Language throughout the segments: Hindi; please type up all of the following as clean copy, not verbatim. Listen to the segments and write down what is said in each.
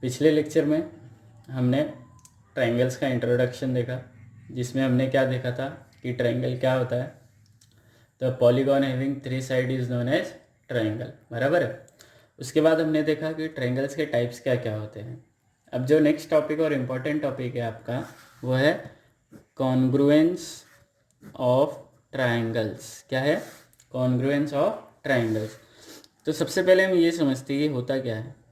पिछले लेक्चर में हमने ट्रायंगल्स का इंट्रोडक्शन देखा, जिसमें हमने क्या देखा था कि ट्रायंगल क्या होता है। तो polygon having 3 side is known as triangle, बराबर है। उसके बाद हमने देखा कि ट्रायंगल्स के टाइप्स क्या क्या होते हैं। अब जो नेक्स्ट टॉपिक और इम्पोर्टेंट टॉपिक है आपका, वो है कॉन्ग्रुएंस ऑफ ट्रायंगल्स। क्या है? Congruence of triangles. तो सबसे पहले हम ये समझते हैं कि होता क्या है।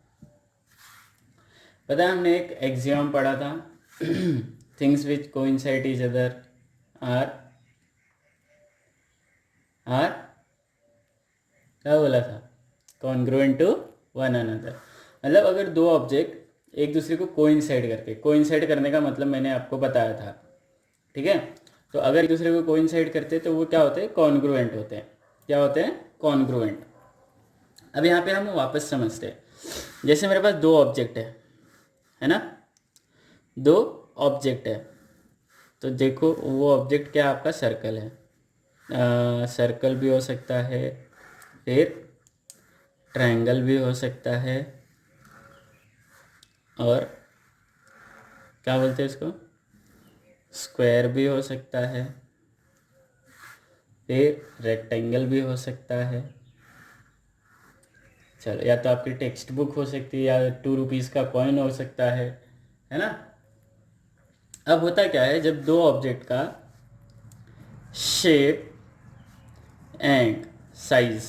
पता है, हमने एक एक्सियम पढ़ा था, things which coincide each other are क्या बोला था? Congruent to one another. मतलब अगर दो ऑब्जेक्ट एक दूसरे को कोइंसाइड करने का मतलब मैंने आपको बताया था, ठीक है। तो अगर एक दूसरे को कोइंसाइड करते हैं तो वो क्या होते हैं? कॉन्ग्रुएंट होते हैं। क्या होते हैं? कॉन्ग्रुएंट। अब यहाँ पे हम वापस समझते हैं। जैसे मेरे पास दो ऑब्जेक्ट है ना, दो ऑब्जेक्ट है। तो देखो, वो ऑब्जेक्ट क्या आपका? सर्कल है। सर्कल भी हो सकता है, फिर ट्रायंगल भी हो सकता है, और क्या बोलते हैं इसको? स्क्वायर भी हो सकता है, फिर रेक्टेंगल भी हो सकता है। चलो, या तो आपकी टेक्स्ट बुक हो सकती है, या 2 रुपीज़ का कॉइन हो सकता है ना। अब होता क्या है, जब दो ऑब्जेक्ट का शेप एंड साइज,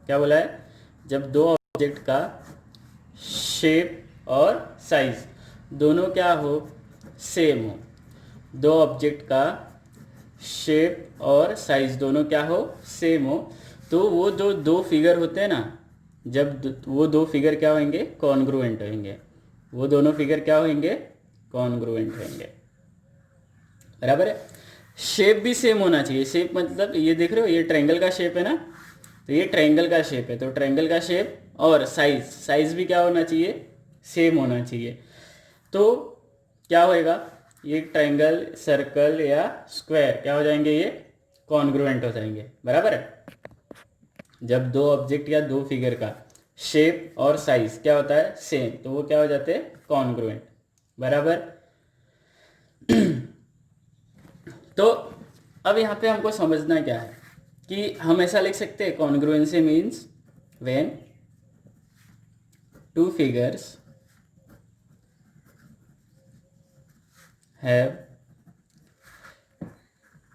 क्या बोला है? जब दो ऑब्जेक्ट का शेप और साइज दोनों क्या हो? सेम हो। दो ऑब्जेक्ट का शेप और साइज दोनों क्या हो? सेम हो। तो वो जो दो फिगर होते हैं ना, जब वो दो फिगर क्या होंगे? कॉन्ग्रुएंट होंगे। वो दोनों फिगर क्या होंगे? कॉन्ग्रुएंट होंगे, बराबर है। शेप भी सेम होना चाहिए। शेप मतलब ये देख रहे हो, ये ट्रायंगल का शेप है ना, तो ये ट्रायंगल का शेप है, तो ट्रायंगल का शेप और साइज भी क्या होना चाहिए? सेम होना चाहिए। तो क्या होएगा? ये ट्रायंगल, सर्कल या स्क्वायर क्या हो जाएंगे? ये कॉन्ग्रुएंट हो जाएंगे, बराबर है। जब दो ऑब्जेक्ट या दो फिगर का शेप और साइज क्या होता है? सेम, तो वो क्या हो जाते हैं? कॉन्ग्रुएंट, बराबर। तो अब यहाँ पे हमको समझना क्या है कि हम ऐसा लिख सकते हैं, congruency means when two figures have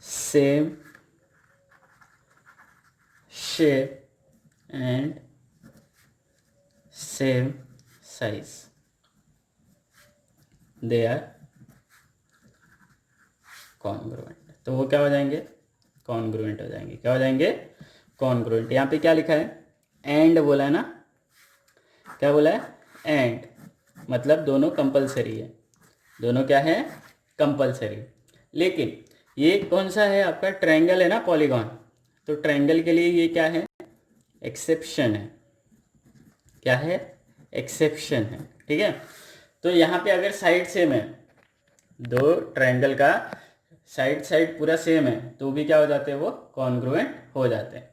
same shape and same size, they are congruent। तो वो क्या हो जाएंगे? कॉन्ग्रुएंट हो जाएंगे। क्या हो जाएंगे? कॉन्ग्रुएंट। यहाँ पे क्या लिखा है? एंड बोला है ना। क्या बोला है? एंड मतलब दोनों कंपलसरी है। दोनों क्या है? कंपलसरी। लेकिन ये कौन सा है आपका? ट्रायंगल है ना, पॉलीगॉन। तो ट्रायंगल के लिए ये क्या है? एक्सेप्शन है। क्या है? एक्सेप्शन है, ठीक है। तो यहाँ पे अगर साइड सेम है, दो ट्रायंगल का साइड पूरा सेम है, तो भी क्या हो जाते हैं? वो कॉन्ग्रुएंट हो जाते हैं।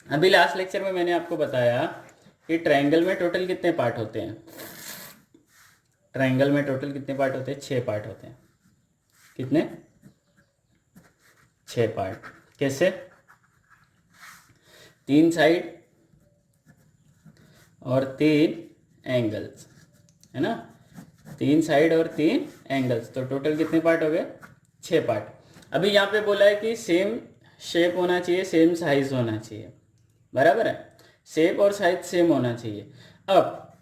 अभी लास्ट लेक्चर में मैंने आपको बताया कि ट्रायंगल में टोटल कितने पार्ट होते हैं। ट्रायंगल में टोटल कितने पार्ट होते हैं? 6 पार्ट होते हैं। कितने? 6 पार्ट। कैसे? 3 साइड और 3 एंगल्स, है ना। 3 साइड और 3 एंगल्स, तो टोटल कितने पार्ट हो गए? 6 पार्ट। अभी यहाँ पे बोला है कि सेम शेप होना चाहिए, सेम साइज होना चाहिए, बराबर है। शेप और साइज सेम होना चाहिए। अब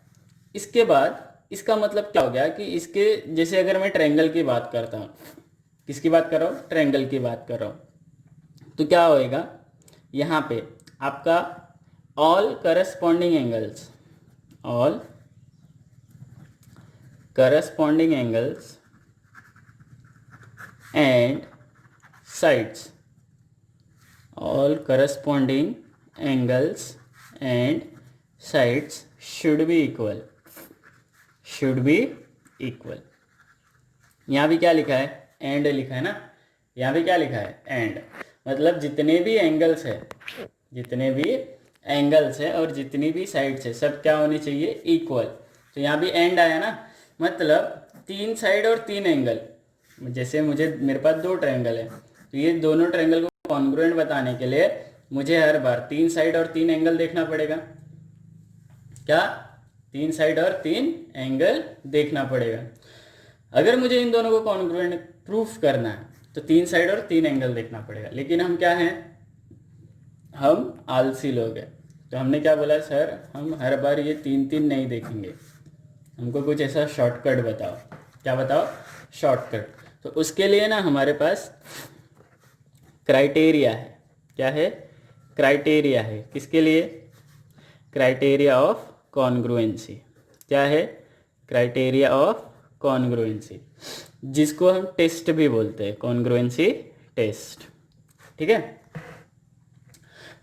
इसके बाद इसका मतलब क्या हो गया कि इसके जैसे अगर मैं ट्रायंगल की बात करता हूँ, किसकी बात कर रहा हूँ? ट्रायंगल की बात कर रहा हूँ। तो क्या होएगा यहाँ पे आपका? All corresponding angles, all corresponding angles and sides, all corresponding angles and sides should be equal, should be equal। यहाँ भी क्या लिखा है? एंड लिखा है ना। यहाँ भी क्या लिखा है? एंड। मतलब जितने भी एंगल्स है, जितने भी एंगल्स है और जितनी भी साइड्स है, सब क्या होनी चाहिए? इक्वल। तो यहाँ भी एंड आया ना, मतलब 3 साइड और 3 एंगल। जैसे मेरे पास 2 ट्रायंगल है, तो ये दोनों ट्रायंगल को कॉन्ग्रुएंट बताने के लिए मुझे हर बार 3 साइड और 3 एंगल देखना पड़ेगा। क्या? 3 साइड और 3 एंगल देखना पड़ेगा। अगर मुझे इन दोनों को कॉन्ग्रुएंट प्रूफ करना है तो 3 साइड और 3 एंगल देखना पड़ेगा। लेकिन हम क्या हैं, हम आलसी लोग हैं, तो हमने क्या बोला, सर हम हर बार ये 3 नहीं देखेंगे, हमको कुछ ऐसा शॉर्टकट बताओ। क्या बताओ? शॉर्टकट। तो उसके लिए ना हमारे पास क्राइटेरिया है। क्या है? क्राइटेरिया है। किसके लिए? Criteria of congruency. क्या है? क्राइटेरिया ऑफ कॉन्ग्रुएंसी, जिसको हम टेस्ट भी बोलते हैं, कॉन्ग्रुएंसी टेस्ट। ठीक है,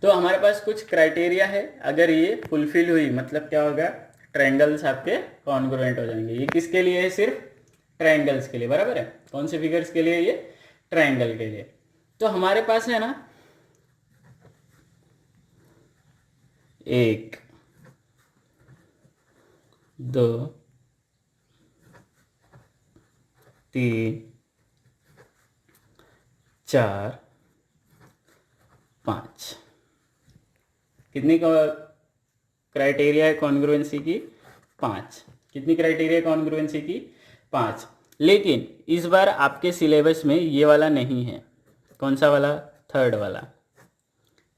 तो हमारे पास कुछ क्राइटेरिया है, अगर ये फुलफिल हुई मतलब क्या होगा, ट्रायंगल्स आपके कॉन्ग्रुएंट हो जाएंगे। ये किसके लिए है? सिर्फ ट्रायंगल्स के लिए, बराबर है। कौन से फिगर्स के लिए? ये ट्रायंगल के लिए। तो हमारे पास है ना 1 2 3 4 5। कितनी क्राइटेरिया है कॉन्ग्रुएंसी की? 5। कितनी क्राइटेरिया है कॉन्ग्रुएंसी की? 5। लेकिन इस बार आपके सिलेबस में ये वाला नहीं है। कौन सा वाला? थर्ड वाला।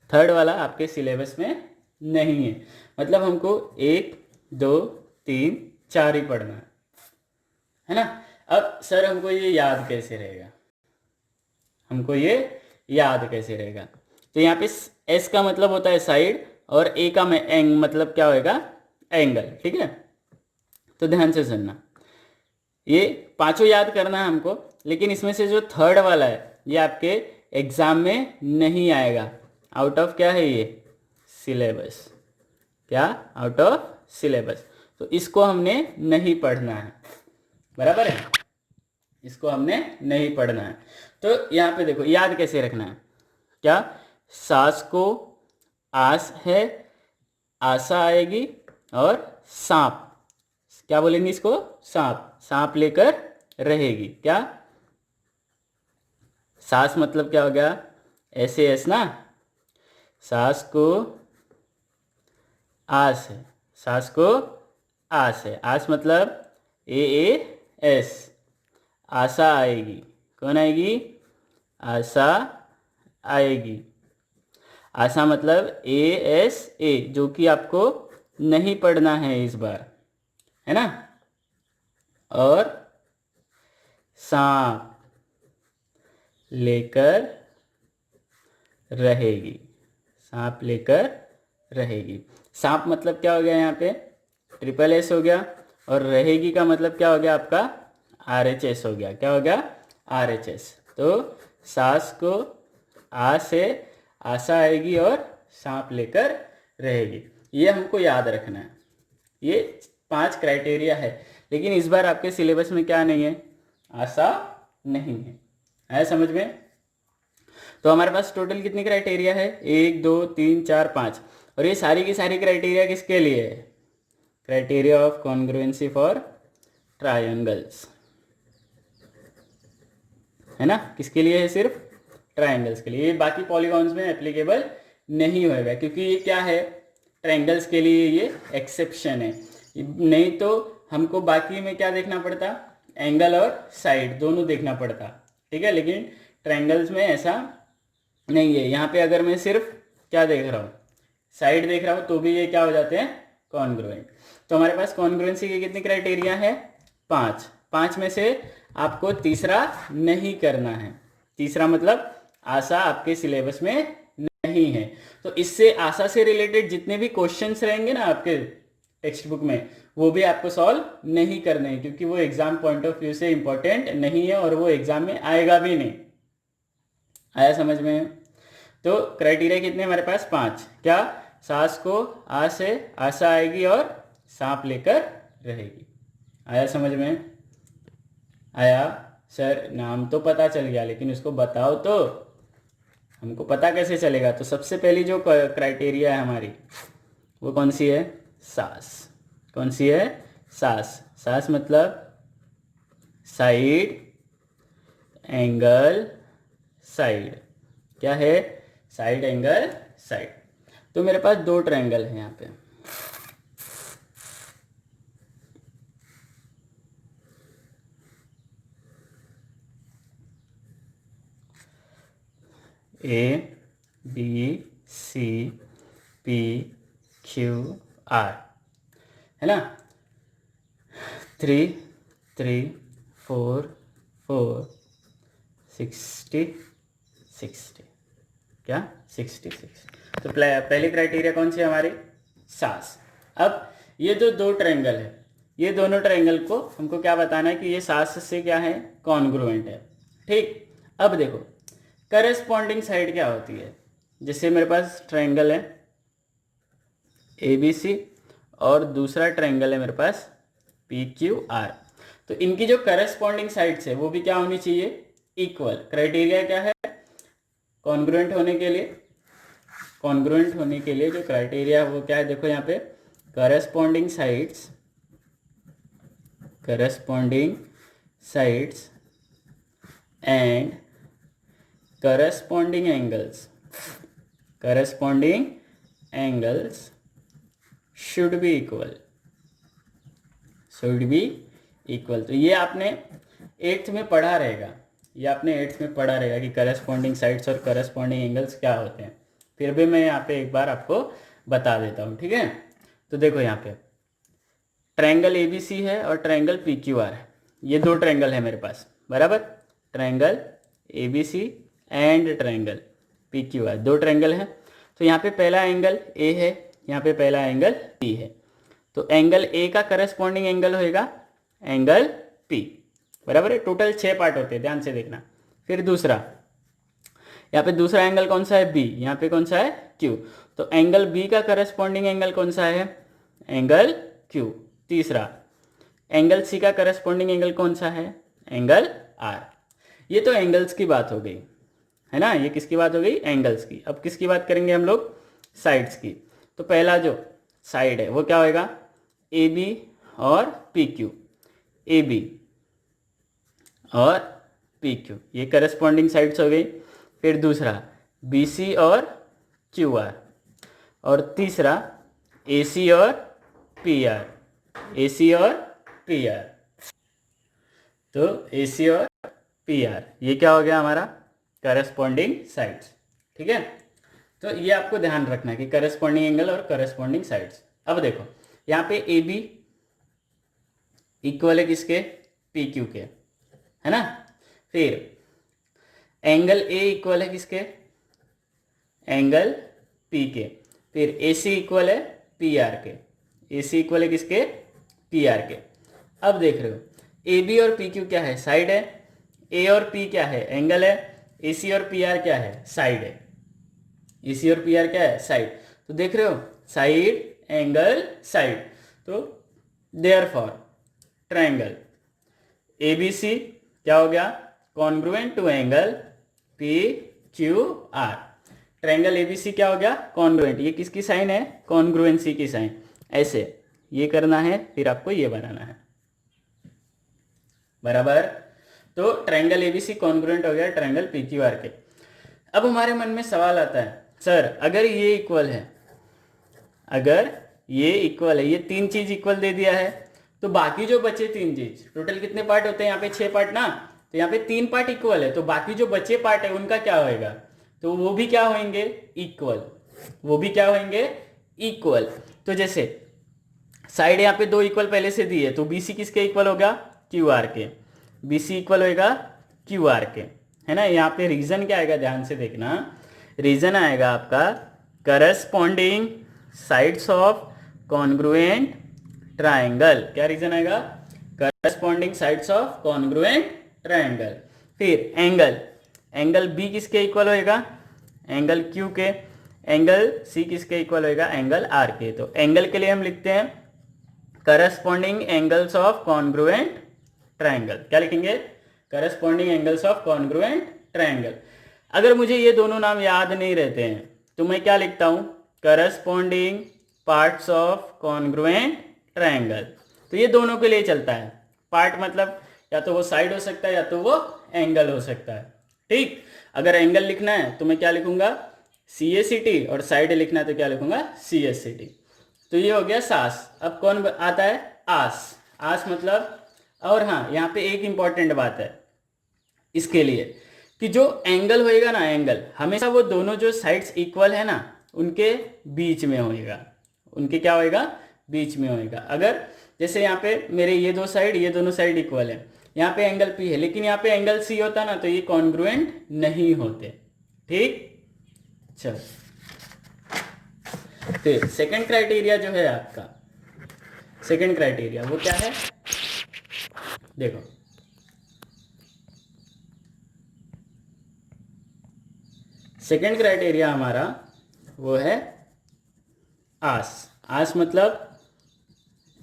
थर्ड वाला आपके सिलेबस में नहीं है, मतलब हमको 1 2 3 4 ही पढ़ना है ना। अब सर हमको ये याद कैसे रहेगा? हमको ये याद कैसे रहेगा? तो यहाँ पे एस का मतलब होता है साइड, और ए का एंग मतलब क्या होएगा? एंगल। ठीक है, तो ध्यान से सुनना, ये पांचों याद करना है हमको। लेकिन इसमें से जो थर्ड वाला है ये आपके एग्जाम में नहीं आएगा, आउट ऑफ क्या है ये? सिलेबस। क्या? Out of syllabus. तो इसको हमने नहीं पढ़ना है, बराबर है, इसको हमने नहीं पढ़ना है। तो यहाँ पे देखो याद कैसे रखना है। क्या? सास को आस है, आशा आएगी, और सांप, क्या बोलेंगे इसको? सांप। सांप लेकर रहेगी। क्या? सास मतलब क्या हो गया? ऐसे एस ना, सास को आस है, सास को आस है, आस मतलब AAS। आशा आएगी, कौन आएगी? आशा आएगी। आशा मतलब ASA, जो कि आपको नहीं पढ़ना है इस बार, है ना। और सांप लेकर रहेगी, सांप लेकर रहेगी। सांप मतलब क्या हो गया? यहाँ पे SSS हो गया, और रहेगी का मतलब क्या हो गया आपका? RHS हो गया। क्या हो गया? RHS। तो सास को आ से आशा आएगी और सांप लेकर रहेगी, ये हमको याद रखना है। ये 5 क्राइटेरिया है, लेकिन इस बार आपके सिलेबस में क्या नहीं है? आशा नहीं है। आया समझ में? तो हमारे पास टोटल कितनी क्राइटेरिया है? 1 2 3 4 5। और ये सारी की सारी क्राइटेरिया किसके लिए है? Criteria of congruency for triangles, है ना। किसके लिए है? सिर्फ ट्रायंगल्स के लिए। ये बाकी पॉलीगॉन्स में एप्लीकेबल नहीं होएगा, क्योंकि ये क्या है? ट्रायंगल्स के लिए ये एक्सेप्शन है। नहीं तो हमको बाकी में क्या देखना पड़ता? एंगल और साइड दोनों देखना पड़ता। ठीक है, लेकिन ट्रायंगल्स में ऐसा नहीं है। यहाँ पे अगर मैं सिर्फ क्या देख रहा हूँ? साइड देख रहा हूँ, तो भी ये क्या हो जाते हैं? कॉन्ग्रुएंट। तो हमारे पास कॉन्ग्रुएंसी की कितनी क्राइटेरिया है? 5। 5 में से आपको तीसरा नहीं करना है। तीसरा मतलब आशा आपके सिलेबस में नहीं है। तो इससे आशा से रिलेटेड जितने भी क्वेश्चंस रहेंगे ना आपके टेक्स्ट बुक में, वो भी आपको सॉल्व नहीं करने हैं, क्योंकि वो एग्जाम पॉइंट ऑफ व्यू से इंपॉर्टेंट नहीं है, और वो एग्जाम में आएगा भी नहीं। आया समझ में? तो क्राइटेरिया कितने हमारे पास? 5। क्या? सास को आ से आशा आएगी और सांप लेकर रहेगी। आया समझ में? आया? सर नाम तो पता चल गया, लेकिन उसको बताओ तो, हमको पता कैसे चलेगा? तो सबसे पहली जो क्राइटेरिया है हमारी, वो कौन सी है? सास। कौन सी है? सास, सास मतलब साइड एंगल साइड, क्या है, साइड एंगल साइड। तो मेरे पास दो ट्रायंगल है यहाँ पे, A B C P Q R, है ना, 3 3 4 4 60 60, क्या 66। तो पहली क्राइटेरिया कौन सी है हमारी, सास। अब ये जो दो ट्रायंगल है, ये दोनों ट्रायंगल को हमको क्या बताना है कि ये सास से क्या है, कॉन्ग्रुएंट है। ठीक, अब देखो करस्पॉन्डिंग साइड क्या होती है। जैसे मेरे पास ट्रायंगल है ए बी सी और दूसरा ट्रायंगल है मेरे पास पी क्यू आर, तो इनकी जो करस्पॉन्डिंग साइड्स है वो भी क्या होनी चाहिए, इक्वल। क्राइटेरिया क्या है, कॉन्ग्रुएंट होने के लिए, कॉन्ग्रुएंट होने के लिए जो क्राइटेरिया है वो क्या है, देखो यहाँ पे corresponding sides, corresponding sides and corresponding angles, corresponding angles should be equal, should be equal. तो ये आपने 8th में पढ़ा रहेगा, ये आपने 8th में पढ़ा रहेगा कि करस्पॉन्डिंग साइड्स और करस्पॉन्डिंग एंगल्स क्या होते हैं। फिर भी मैं यहाँ पे एक बार आपको बता देता हूँ, ठीक है। तो देखो यहाँ पे ट्रायंगल ए बी सी है और ट्रायंगल पी क्यू आर है, ये दो ट्रायंगल है मेरे पास, बराबर। Triangle A B C and triangle P Q R, दो ट्रायंगल हैं। तो यहाँ पे पहला एंगल ए है, यहाँ पे पहला एंगल पी है, तो एंगल ए का करस्पॉन्डिंग एंगल होएगा एंगल पी, बराबर है। टोटल 6 पार्ट होते हैं, ध्यान से देखना। फिर दूसरा, यहाँ पे दूसरा एंगल कौन सा है, बी, यहाँ पे कौन सा है, क्यू, तो एंगल बी का करस्पॉन्डिंग एंगल कौन सा है, एंगल क्यू। तीसरा, एंगल सी का करस्पॉन्डिंग एंगल कौन सा है, एंगल आर। ये तो एंगल्स की बात हो गई, है ना, ये किसकी बात हो गई, एंगल्स की। अब किसकी बात करेंगे हम लोग, साइड्स की। तो पहला जो साइड है वो क्या होएगा, ए बी और पी क्यू, ए बी और पी क्यू, ये करस्पॉन्डिंग साइड्स हो गई। फिर दूसरा बी सी और क्यू आर, और तीसरा ए सी और पी आर, ए सी और पी आर। तो ए सी और पी आर, ये क्या हो गया हमारा, करस्पॉन्डिंग साइड्स, ठीक है। तो ये आपको ध्यान रखना है कि करस्पॉन्डिंग एंगल और करस्पॉन्डिंग साइड्स। अब देखो यहाँ पे ए बी इक्वल है किसके, पी क्यू के, है ना। फिर एंगल ए इक्वल है किसके, एंगल पी के। फिर ए सी इक्वल है पी आर के, ए सी इक्वल है किसके, पी आर के। अब देख रहे हो ए बी और पी क्यू क्या है, साइड है, ए और पी क्या है, एंगल है, ए सी और पी आर क्या है, साइड है, ए सी और पी आर क्या है, साइड। तो देख रहे हो साइड एंगल साइड, तो therefore triangle A B C क्या हो गया, congruent to angle P Q R. Triangle ABC क्या हो गया, कॉन्ग्रुएंट, ये किसकी साइन है, कॉन्ग्रुएंसी की साइन। ऐसे ये करना है, फिर आपको ये बनाना है, बराबर। तो ट्रायंगल एबीसी कॉन्ग्रुएंट हो गया ट्रायंगल पी क्यू आर के। अब हमारे मन में सवाल आता है, सर अगर ये इक्वल है, अगर ये इक्वल है, ये तीन चीज इक्वल दे दिया है, तो बाकी जो बचे तीन चीज, टोटल कितने पार्ट होते हैं यहाँ पे, 6 पार्ट ना, तो यहाँ पे 3 पार्ट इक्वल है, तो बाकी जो बचे पार्ट है उनका क्या होएगा, तो वो भी क्या होंगे, इक्वल, वो भी क्या होंगे, इक्वल। तो जैसे साइड यहाँ पे 2 इक्वल पहले से दी है, तो बीसी किसके इक्वल होगा, क्यू आर के, बीसी इक्वल होएगा क्यू आर के, है ना। यहाँ पे रीजन क्या आएगा, ध्यान से देखना, रीजन आएगा आपका corresponding sides of congruent triangle. क्या रीजन आएगा, corresponding sides of congruent triangle. फिर एंगल, एंगल बी किसके इक्वल होएगा, एंगल क्यू के, एंगल सी किसके इक्वल होएगा, एंगल आर के। तो एंगल के लिए हम लिखते हैं corresponding angles of congruent triangle. क्या लिखेंगे, corresponding angles of congruent triangle. अगर मुझे ये दोनों नाम याद नहीं रहते हैं तो मैं क्या लिखता हूं, corresponding parts of congruent triangle. तो ये दोनों के लिए चलता है। पार्ट मतलब या तो वो साइड हो सकता है या तो वो एंगल हो सकता है। ठीक, अगर एंगल लिखना है तो मैं क्या लिखूंगा, CACT, और साइड लिखना है तो क्या लिखूंगा, CSCT। तो ये हो गया सास। अब कौन आता है, आस। आस मतलब, और हाँ यहाँ पे एक इंपॉर्टेंट बात है इसके लिए कि जो एंगल होएगा ना, एंगल हमेशा वो दोनों जो साइड्स इक्वल है ना उनके बीच में होएगा। उनके क्या होएगा, बीच में होएगा। अगर जैसे यहाँ पे मेरे ये दो साइड, ये दोनों साइड इक्वल है, यहाँ पे एंगल P है लेकिन यहाँ पे एंगल C होता ना तो ये कॉन्ग्रुएंट नहीं होते। ठीक, चल फिर सेकंड क्राइटेरिया जो है आपका, सेकंड क्राइटेरिया वो क्या है, देखो सेकंड क्राइटेरिया हमारा वो है आस। आस मतलब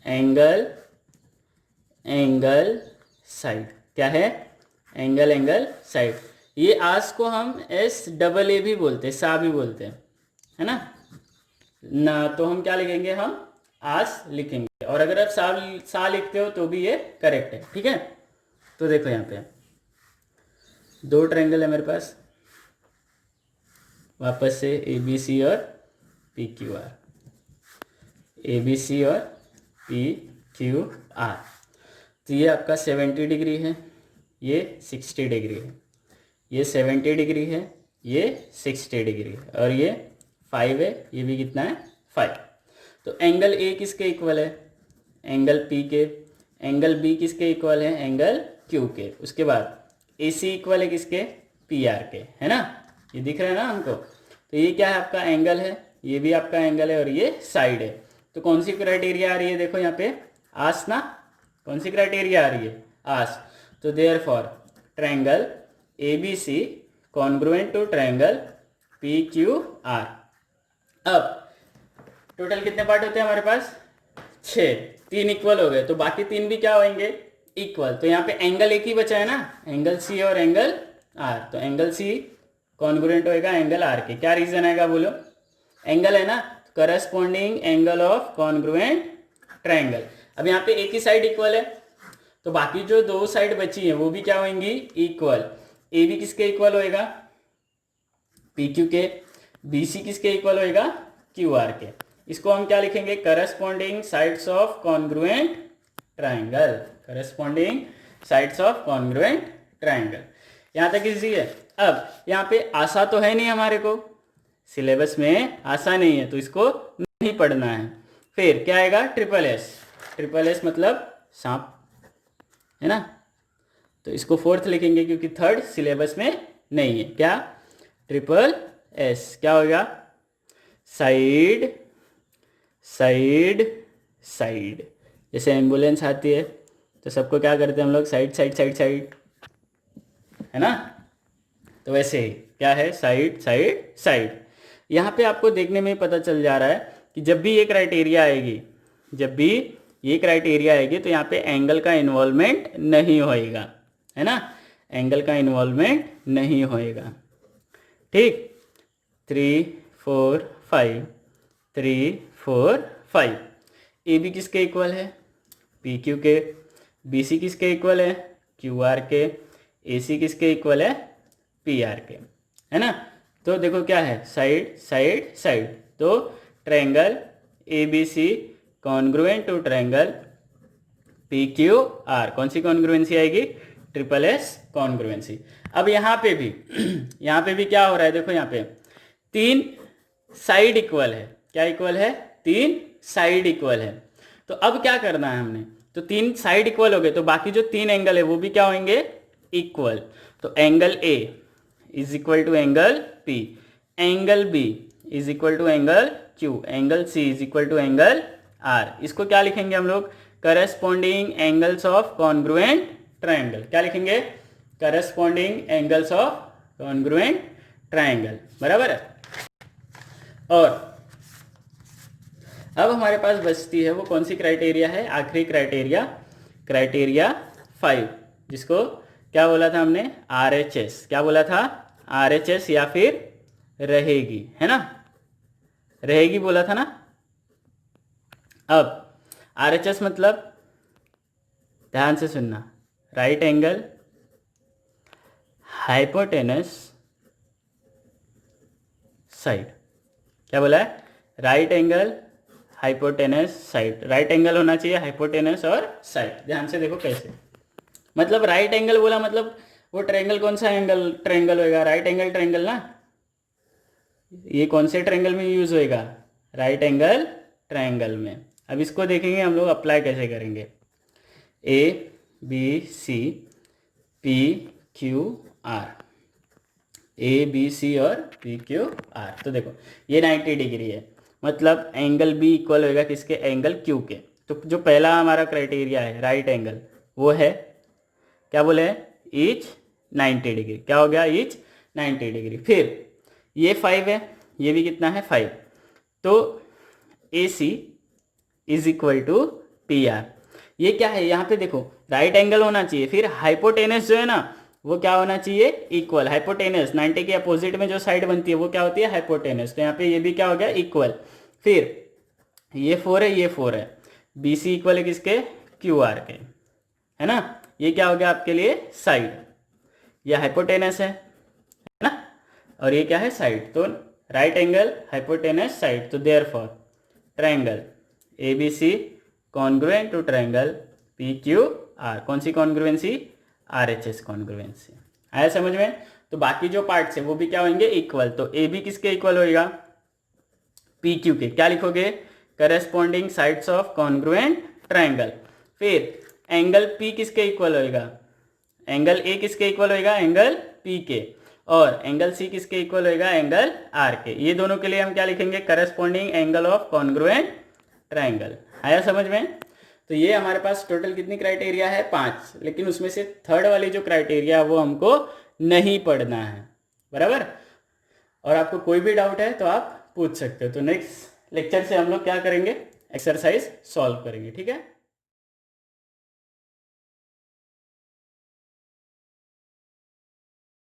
एंगल एंगल साइड। क्या है, एंगल एंगल साइड। ये आस को हम SAA भी बोलते हैं, सा भी बोलते हैं, है ना। तो हम क्या लिखेंगे, हम आस लिखेंगे, और अगर आप सा लिखते हो तो भी ये करेक्ट है। ठीक है, तो देखो यहाँ पे दो ट्रायंगल है मेरे पास, वापस से ABC और PQR, ABC और PQR। तो ये आपका 70 डिग्री है, ये 60 डिग्री है, ये 70 डिग्री है, ये 60 डिग्री है, और ये 5 है, ये भी कितना है, 5। तो एंगल A किसके इक्वल है, एंगल P के। एंगल B किसके इक्वल है, एंगल Q के। उसके बाद AC इक्वल है किसके, PR के, है ना। ये दिख रहा है ना हमको। तो ये क्या है, आपका एंगल है, ये भी आपका एंगल है, और ये साइड है। तो कौन सी क्राइटेरिया आ रही है, देखो यहाँ पे आस ना, कौन सी क्राइटेरिया आ रही है, आस। तो therefore triangle ABC congruent to triangle PQR। अब टोटल कितने पार्ट होते हैं हमारे पास, 6। 3 इक्वल हो गए, तो बाकी 3 भी क्या होंगे, इक्वल। तो यहाँ पे एंगल एक ही बचा है ना, एंगल C और एंगल R। तो एंगल C कॉन्ग्रुएंट होएगा एंगल R के। क्या रीजन आएगा बोलो, एंगल है ना, corresponding angle of congruent triangle. अब यहाँ पे एक ही साइड इक्वल है, तो बाकी जो दो साइड बची है वो भी क्या होंगी, इक्वल। AB किसके इक्वल होएगा, PQ के। BC किसके इक्वल होएगा, QR के। इसको हम क्या लिखेंगे, corresponding sides of congruent triangle, corresponding sides of congruent triangle. यहां तक इजी है। अब यहाँ पे आशा तो है नहीं हमारे को, सिलेबस में आशा नहीं है तो इसको नहीं पढ़ना है। फिर क्या आएगा, ट्रिपल S मतलब सांप, है ना। तो इसको 4th लिखेंगे क्योंकि 3rd सिलेबस में नहीं है। क्या, ट्रिपल S। क्या होगा, साइड साइड साइड। जैसे एम्बुलेंस आती है तो सबको क्या करते हैं हम लोग, साइड साइड साइड साइड, है ना। तो वैसे ही क्या है, साइड साइड साइड। यहाँ पे आपको देखने में पता चल जा रहा है कि जब भी ये क्राइटेरिया आएगी, जब भी ये क्राइटेरिया आएगी तो यहाँ पे एंगल का इन्वॉल्वमेंट नहीं होएगा, है ना, एंगल का इन्वॉल्वमेंट नहीं होएगा। ठीक, 3 4 5, 3 4 5। AB किसके इक्वल है, PQ के। BC किसके इक्वल है, QR के। AC किसके इक्वल है, PR के, है ना। तो देखो क्या है, साइड साइड साइड। तो triangle ABC congruent to triangle PQR। कौन सी कॉन्ग्रुएंसी आएगी, ट्रिपल S कॉन्ग्रुएंसी। अब यहाँ पे भी यहाँ पे भी क्या हो रहा है, देखो यहाँ पे 3 साइड इक्वल है। क्या इक्वल है, 3 साइड इक्वल है। तो अब क्या करना है हमने, तो 3 साइड इक्वल हो गए तो बाकी जो 3 एंगल है वो भी क्या होंगे, इक्वल। तो angle A is equal to angle P, angle B is equal to angle Q, angle C is equal to angle R। इसको क्या लिखेंगे हम लोग, corresponding angles of congruent triangle. क्या लिखेंगे, corresponding angles of congruent triangle, बराबर है। और अब हमारे पास बचती है वो कौन सी क्राइटेरिया है, आखिरी क्राइटेरिया, क्राइटेरिया 5, जिसको क्या बोला था हमने, RHS। क्या बोला था, RHS या फिर रहेगी, है ना, रहेगी बोला था ना। अब RHS मतलब ध्यान से सुनना, राइट एंगल हाइपोटेनस साइड, क्या बोला है, right angle hypotenuse side, right angle होना चाहिए हाइपोटेनस और साइड। ध्यान से देखो कैसे, मतलब राइट एंगल बोला मतलब वो ट्रायंगल कौन सा एंगल ट्रायंगल होएगा, राइट एंगल ट्रायंगल ना, ये कौन से ट्रायंगल में यूज होएगा, राइट एंगल ट्रायंगल में। अब इसको देखेंगे हम लोग अप्लाई कैसे करेंगे, A B C P Q R, A B C और पी क्यू आर। तो देखो ये 90 डिग्री है, मतलब एंगल बी इक्वल होएगा किसके, एंगल क्यू के। तो जो पहला हमारा क्राइटेरिया है राइट एंगल, वो है क्या बोले, ईच 90 डिग्री, क्या हो गया, ईच 90 डिग्री। फिर ये 5 है, ये भी कितना है 5, तो A C is equal to P R. ये क्या है, यहाँ पे देखो राइट एंगल होना चाहिए, फिर हाइपोटेनस जो है ना वो क्या होना चाहिए, इक्वल। हाइपोटेनस 90 के अपोजिट में जो साइड बनती है वो क्या होती है, हाइपोटेनस। तो यहाँ पे ये भी क्या हो गया, इक्वल। फिर ये 4 है, ये 4 है, बी सी इक्वल है किसके, क्यू आर के, है ना। ये क्या हो गया आपके लिए, साइड, ये हाइपोटेनस है ना, और ये क्या है, साइड। तो राइट एंगल हाइपोटेनस साइड, तो therefore triangle A B C congruent to triangle P Q R. कौन सी congruency, R H S congruency. आया समझ में। तो बाकी जो पार्ट्स है वो भी क्या होंगे, इक्वल। तो ए बी किसके इक्वल होएगा, पी क्यू के। क्या लिखोगे, corresponding sides of congruent triangle. फिर एंगल पी किसके इक्वल होएगा, एंगल ए किसके इक्वल होएगा, एंगल पी के। और एंगल सी किसके इक्वल होएगा, एंगल आर के। ये दोनों के लिए हम क्या लिखेंगे, corresponding angle of congruent triangle. आया समझ में। तो ये हमारे पास टोटल कितनी क्राइटेरिया है, 5, लेकिन उसमें से थर्ड वाली जो क्राइटेरिया है वो हमको नहीं पढ़ना है, बराबर। और आपको कोई भी डाउट है तो आप पूछ सकते हो। तो नेक्स्ट लेक्चर से हम लोग क्या करेंगे, एक्सरसाइज सॉल्व करेंगे, ठीक है।